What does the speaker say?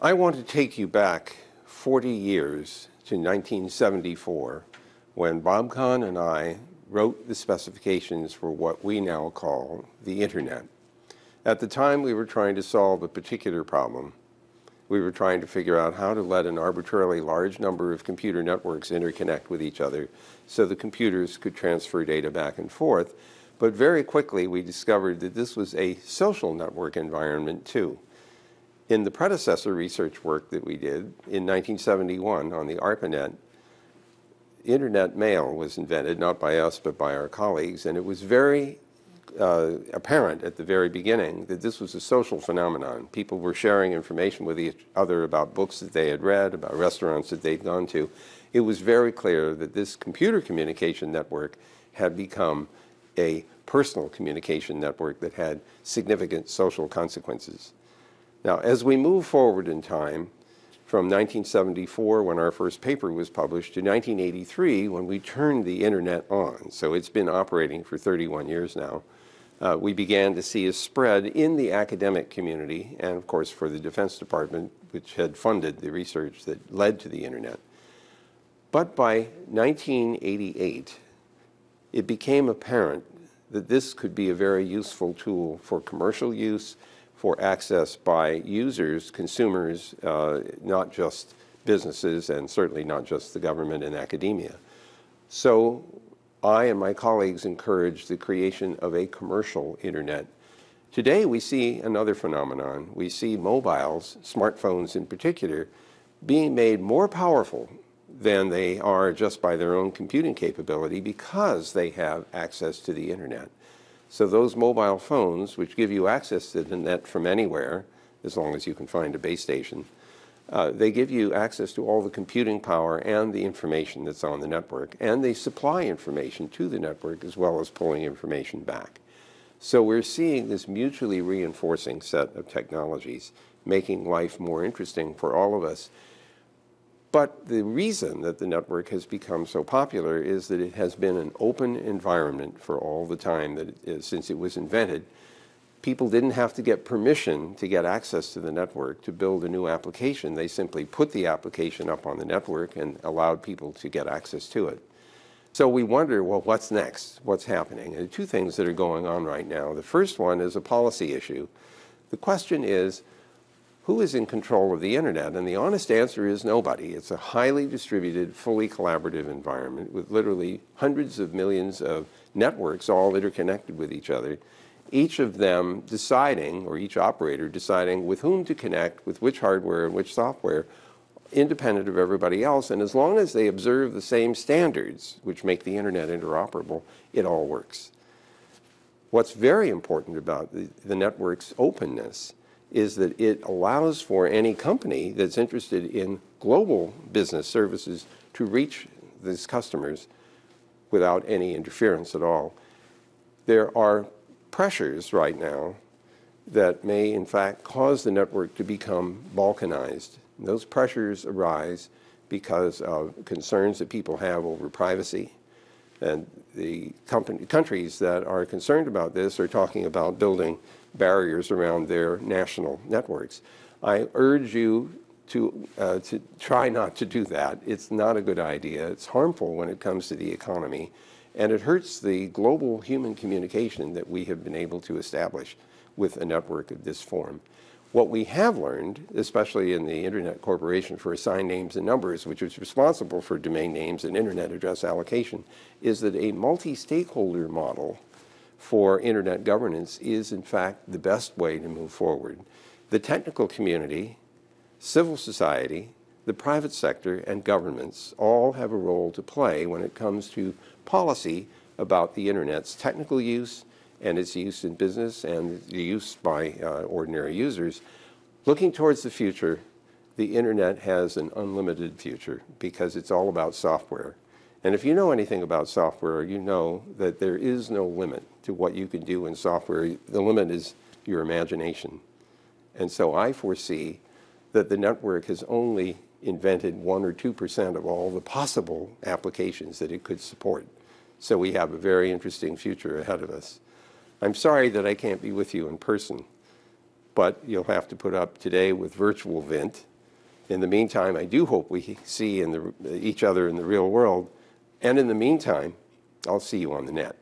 I want to take you back 40 years to 1974 when Bob Kahn and I wrote the specifications for what we now call the Internet. At the time, we were trying to solve a particular problem. We were trying to figure out how to let an arbitrarily large number of computer networks interconnect with each other so the computers could transfer data back and forth. But very quickly, we discovered that this was a social network environment, too. In the predecessor research work that we did in 1971 on the ARPANET, Internet mail was invented, not by us, but by our colleagues, and it was very apparent at the very beginning that this was a social phenomenon. People were sharing information with each other about books that they had read, about restaurants that they'd gone to. It was very clear that this computer communication network had become a personal communication network that had significant social consequences. Now, as we move forward in time, from 1974, when our first paper was published, to 1983, when we turned the Internet on, so it's been operating for 31 years now, we began to see a spread in the academic community, and of course for the Defense Department, which had funded the research that led to the Internet. But by 1988, it became apparent that this could be a very useful tool for commercial use, for access by users, consumers, not just businesses, and certainly not just the government and academia. So I and my colleagues encouraged the creation of a commercial Internet. Today we see another phenomenon. We see mobiles, smartphones in particular, being made more powerful than they are just by their own computing capability because they have access to the Internet. So those mobile phones, which give you access to the net from anywhere, as long as you can find a base station, they give you access to all the computing power and the information that's on the network, and they supply information to the network as well as pulling information back. So we're seeing this mutually reinforcing set of technologies making life more interesting for all of us. But the reason that the network has become so popular is that it has been an open environment for all the time that since it was invented. People didn't have to get permission to get access to the network to build a new application. They simply put the application up on the network and allowed people to get access to it. So we wonder, well, what's next? What's happening? And there are two things that are going on right now. The first one is a policy issue. The question is, who is in control of the Internet? And the honest answer is nobody. It's a highly distributed, fully collaborative environment with literally hundreds of millions of networks all interconnected with each other, each of them deciding, or each operator deciding with whom to connect, with which hardware and which software, independent of everybody else. And as long as they observe the same standards, which make the Internet interoperable, it all works. What's very important about the network's openness is that it allows for any company that's interested in global business services to reach these customers without any interference at all. There are pressures right now that may, in fact, cause the network to become balkanized. And those pressures arise because of concerns that people have over privacy. And the countries that are concerned about this are talking about building barriers around their national networks. I urge you to try not to do that. It's not a good idea. It's harmful when it comes to the economy, and it hurts the global human communication that we have been able to establish with a network of this form. What we have learned, especially in the Internet Corporation for Assigned Names and Numbers, which is responsible for domain names and Internet address allocation, is that a multi-stakeholder model for Internet governance is, in fact, the best way to move forward. The technical community, civil society, the private sector, and governments all have a role to play when it comes to policy about the Internet's technical use and its use in business and the use by ordinary users. Looking towards the future, the Internet has an unlimited future because it's all about software. And if you know anything about software, you know that there is no limit to what you can do in software. The limit is your imagination. And so I foresee that the network has only invented 1 or 2% of all the possible applications that it could support. So we have a very interesting future ahead of us. I'm sorry that I can't be with you in person, but you'll have to put up today with virtual Vint, In the meantime, I do hope we see each other in the real world. And in the meantime, I'll see you on the net.